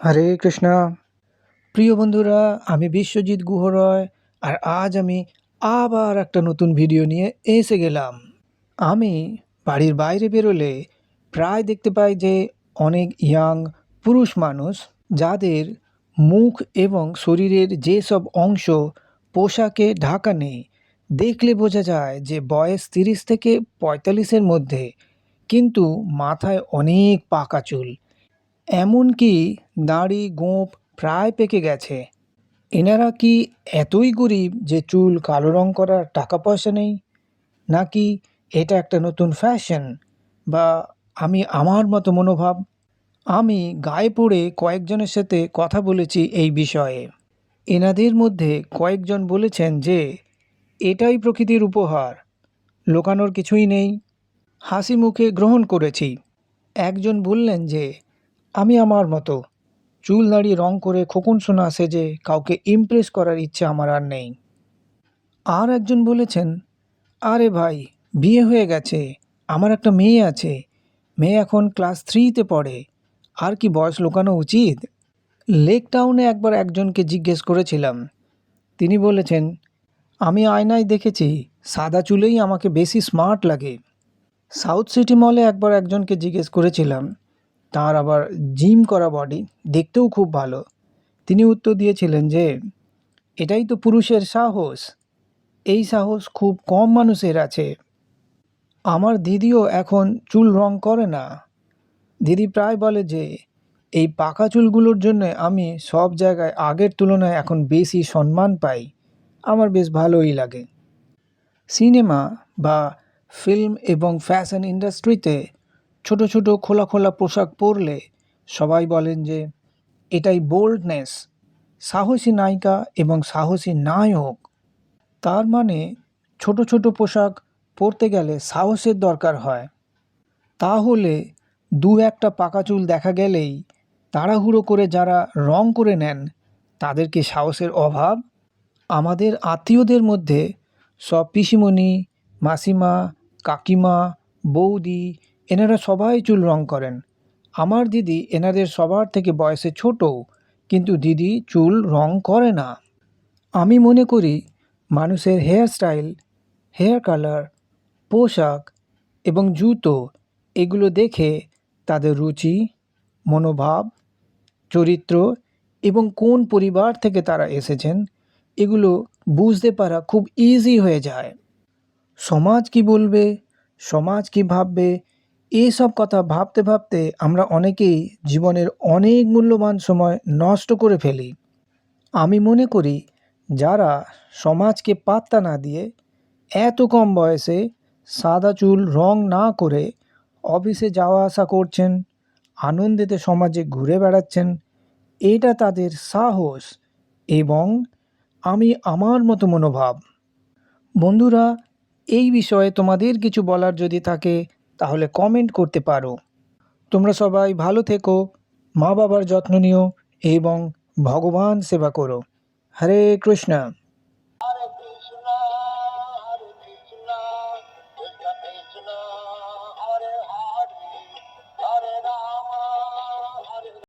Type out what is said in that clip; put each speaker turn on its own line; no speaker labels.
হরে কৃষ্ণা। প্রিয় বন্ধুরা, আমি বিশ্বজিৎ গুহরয়। আর আজ আমি আবার একটা নতুন ভিডিও নিয়ে এসে গেলাম। আমি বাড়ির বাইরে বেরোলে প্রায় দেখতে পাই যে অনেক ইয়াং পুরুষ মানুষ যাদের মুখ এবং শরীরের যেসব অংশ পোশাকে ঢাকা নেই, দেখলে বোঝা যায় যে বয়স 30 থেকে 45-এর মধ্যে, কিন্তু মাথায় অনেক পাকা চুল, এমনকি দাড়ি গোঁফ প্রায় পেকে গেছে। এনারা কি এতই গরিব যে চুল কালো রং করার টাকা পয়সা নেই, নাকি এটা একটা নতুন ফ্যাশন, বা আমি আমার মতো মনোভাব? আমি গায়ে পড়ে কয়েকজনের সাথে কথা বলেছি এই বিষয়ে। এনাদের মধ্যে কয়েকজন বলেছেন যে এটাই প্রকৃতির উপহার, লুকানোর কিছুই নেই, হাসি মুখে গ্রহণ করেছি। একজন বললেন যে আমি আমার মতো চুল দাড়ি রং করে খোকন সোনা সেজে কাউকে ইমপ্রেস করার ইচ্ছে আমার আর নেই। আর একজন বলেছেন, আরে ভাই, বিয়ে হয়ে গেছে, আমার একটা মেয়ে আছে, মেয়ে এখন ক্লাস 3-তে পড়ে, আর কি বয়স লুকানো উচিত? লেক টাউনে একবার একজনকে জিজ্ঞেস করেছিলাম, তিনি বলেছেন, আমি আয়নায় দেখেছি সাদা চুলেই আমাকে বেশি স্মার্ট লাগে। সাউথ সিটি মলে একবার একজনকে জিজ্ঞেস করেছিলাম, তার আবার জিম করা বডি, দেখতেও খুব ভালো। তিনি উত্তর দিয়েছিলেন যে এটাই তো পুরুষের সাহস, এই সাহস খুব কম মানুষের আছে। আমার দিদিও এখন চুল রং করে না। দিদি প্রায় বলে যে এই পাকা চুলগুলোর জন্য আমি সব জায়গায় আগের তুলনায় এখন বেশি সম্মান পাই। আমার বেশ ভালোই লাগে। সিনেমা বা ফিল্ম এবং ফ্যাশন ইন্ডাস্ট্রিতে ছোট ছোট খোলা খোলা পোশাক পরলে সবাই বলেন যে এটাই বোল্ডনেস, সাহসী নায়িকা এবং সাহসী নায়ক। তার মানে ছোট ছোট পোশাক পরতে গেলে সাহসের দরকার হয়। তাহলে দু একটা পাকা চুল দেখা গেলেই তাড়াহুড়ো করে যারা রং করে নেন, তাদের কি সাহসের অভাব? আমাদের আত্মীয়দের মধ্যে সব পিসিমণি, মাসিমা, কাকিমা, বৌদি, এনারা সবাই চুল রং করেন। আমার দিদি এনাদের সবার থেকে বয়সে ছোট, কিন্তু দিদি চুল রং করে না। আমি মনে করি মানুষের হেয়ার স্টাইল, হেয়ার কালার, পোশাক এবং জুতো, এগুলো দেখে তাদের রুচি, মনোভাব, চরিত্র এবং কোন পরিবার থেকে তারা এসেছেন, এগুলো বুঝতে পারা খুব ইজি হয়ে যায়। সমাজ কি বলবে, সমাজ কি ভাববে, এসব কথা ভাবতে ভাবতে আমরা অনেকেই জীবনের অনেক মূল্যবান সময় নষ্ট করে ফেলি। আমি মনে করি যারা সমাজকে পাত্তা না দিয়ে এত কম বয়সে সাদা চুল রং না করে অফিসে যাওয়া আসা করছেন, আনন্দেতে সমাজে ঘুরে বেড়াচ্ছেন, এটা তাদের সাহস এবং আমি আমার মতো মনোভাব। বন্ধুরা, এই বিষয়ে তোমাদের কিছু বলার যদি থাকে তাহলে কমেন্ট করতে পারো। তোমরা সবাই ভালো থেকো, মা বাবার যত্ন নিও এবং ভগবান সেবা করো। হরে কৃষ্ণ।